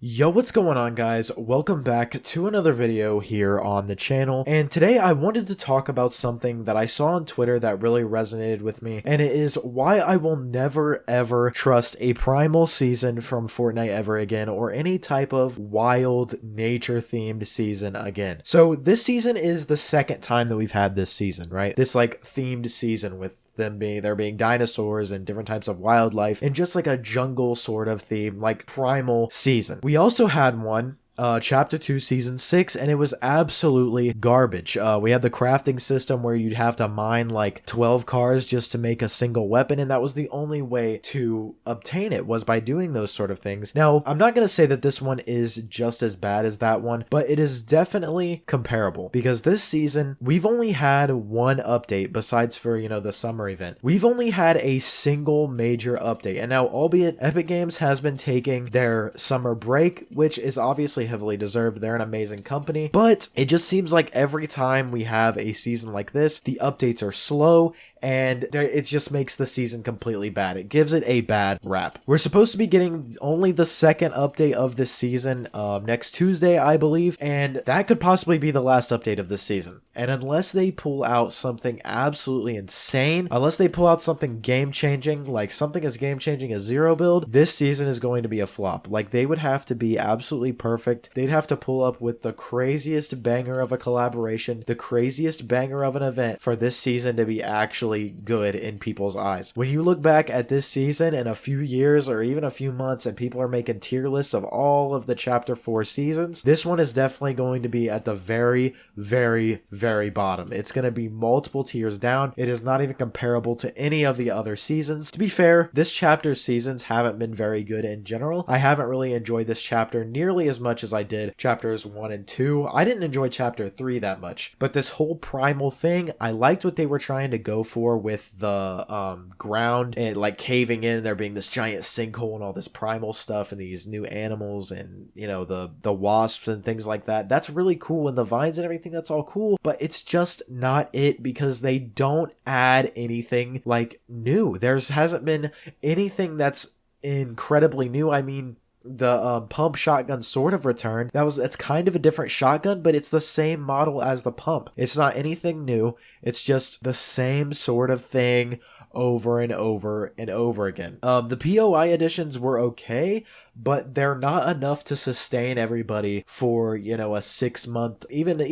Yo, what's going on, guys? Welcome back to another video here on the channel, and today I wanted to talk about something that I saw on Twitter that really resonated with me, and it is why I will never ever trust a Primal season from Fortnite ever again, or any type of wild nature themed season again. So this season is the second time that we've had this season, right? This like themed season with there being dinosaurs and different types of wildlife and just like a jungle sort of theme, like Primal season. We also had one, Chapter 2, Season 6, and it was absolutely garbage. We had the crafting system where you'd have to mine like 12 cars just to make a single weapon, and that was the only way to obtain it, was by doing those sort of things. Now, I'm not going to say that this one is just as bad as that one, but it is definitely comparable, because this season, we've only had one update besides for, the summer event. We've only had a single major update, and now, albeit Epic Games has been taking their summer break, which is obviously heavily deserved. They're an amazing company, but it just seems like every time we have a season like this, the updates are slow, and it just makes the season completely bad. It gives it a bad rap. We're supposed to be getting only the second update of this season next Tuesday, I believe, and that could possibly be the last update of this season. And unless they pull out something absolutely insane, unless they pull out something game-changing, like something as game-changing as Zero Build, this season is going to be a flop. Like, they would have to be absolutely perfect. They'd have to pull up with the craziest banger of a collaboration, the craziest banger of an event for this season to be actually good in people's eyes. When you look back at this season in a few years or even a few months and people are making tier lists of all of the Chapter 4 seasons, this one is definitely going to be at the very, very, very bottom. It's going to be multiple tiers down. It is not even comparable to any of the other seasons. To be fair, this chapter's seasons haven't been very good in general. I haven't really enjoyed this chapter nearly as much as I did chapters 1 and 2. I didn't enjoy chapter 3 that much, but this whole Primal thing, I liked what they were trying to go for with the ground and like caving in, there being this giant sinkhole and all this primal stuff and these new animals and the wasps and things like that. That's really cool, and the vines and everything, that's all cool, but it's just not it, because they don't add anything like new. Hasn't been anything that's incredibly new. I mean, the pump shotgun sort of returned. It's kind of a different shotgun, but it's the same model as the pump. It's not anything new. It's just the same sort of thing over and over and over again. The POI editions were okay, but they're not enough to sustain everybody for, a 6 month, even a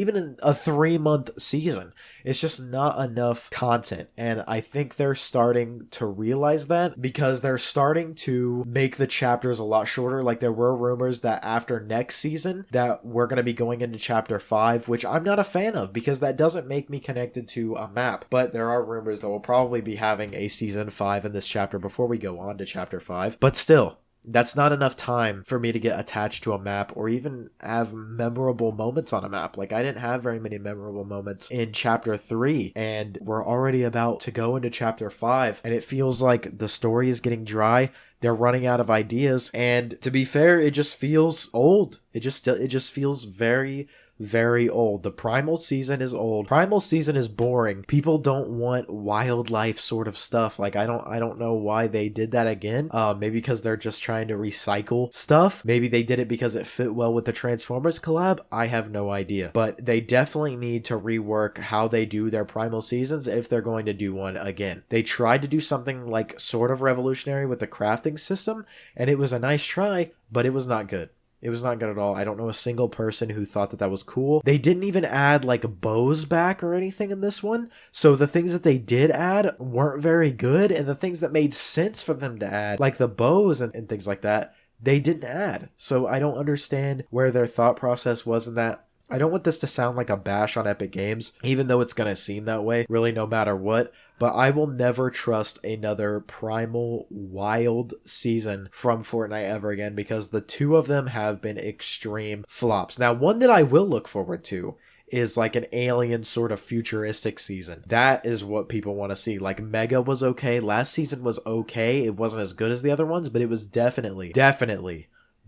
3-month season. It's just not enough content. And I think they're starting to realize that, because they're starting to make the chapters a lot shorter. Like, there were rumors that after next season that we're going to be going into chapter 5, which I'm not a fan of, because that doesn't make me connected to a map. But there are rumors that we'll probably be having a season 5 in this chapter before we go on to chapter 5. But still, that's not enough time for me to get attached to a map or even have memorable moments on a map. Like, I didn't have very many memorable moments in chapter 3, and we're already about to go into chapter 5, and it feels like the story is getting dry. They're running out of ideas, and to be fair, it just feels old. It just feels very, very old. The Primal season is old. Primal season is boring. People don't want wildlife sort of stuff. Like, I don't know why they did that again. Maybe because they're just trying to recycle stuff. Maybe they did it because it fit well with the Transformers collab. I have no idea. But they definitely need to rework how they do their Primal seasons if they're going to do one again. They tried to do something like sort of revolutionary with the crafting system, and it was a nice try, but it was not good. It was not good at all. I don't know a single person who thought that was cool. They didn't even add like bows back or anything in this one. So the things that they did add weren't very good. And the things that made sense for them to add, like the bows and things like that, they didn't add. So I don't understand where their thought process was in that. I don't want this to sound like a bash on Epic Games, even though it's going to seem that way, really, no matter what. But I will never trust another Primal wild season from Fortnite ever again, because the two of them have been extreme flops. Now, one that I will look forward to is like an alien sort of futuristic season. That is what people want to see. Like, Mega was okay. Last season was okay. It wasn't as good as the other ones, but it was definitely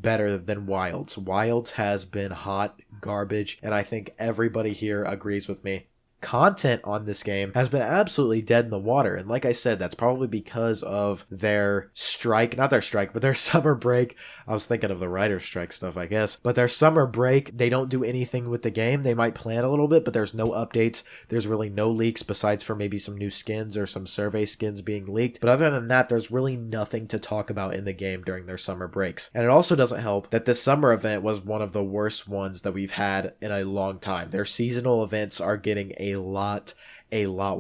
better than Wilds. Wilds has been hot garbage, and I think everybody here agrees with me. content on this game has been absolutely dead in the water. And like I said, that's probably because of their strike, not their strike, but their summer break. I was thinking of the writer's strike stuff, I guess. But their summer break, they don't do anything with the game. They might plan a little bit, but there's no updates. There's really no leaks besides for maybe some new skins or some survey skins being leaked. But other than that, there's really nothing to talk about in the game during their summer breaks. And it also doesn't help that this summer event was one of the worst ones that we've had in a long time. Their seasonal events are getting a lot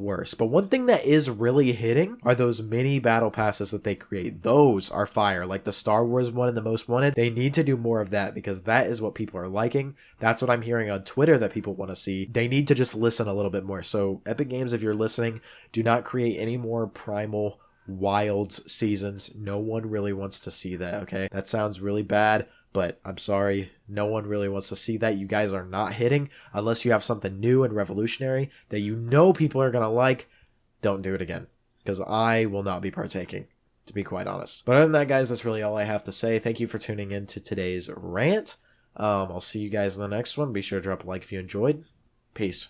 worse. But one thing that is really hitting are those mini battle passes that they create. Those are fire. Like the Star Wars one and the Most Wanted. They need to do more of that because that is what people are liking. That's what I'm hearing on Twitter that people want to see. They need to just listen a little bit more. So Epic Games, if you're listening, do not create any more Primal Wilds seasons. No one really wants to see that, okay? That sounds really bad, but I'm sorry. No one really wants to see that. You guys are not hitting unless you have something new and revolutionary that you know people are going to like. Don't do it again because I will not be partaking, to be quite honest. But other than that, guys, that's really all I have to say. Thank you for tuning in to today's rant. I'll see you guys in the next one. Be sure to drop a like if you enjoyed. Peace.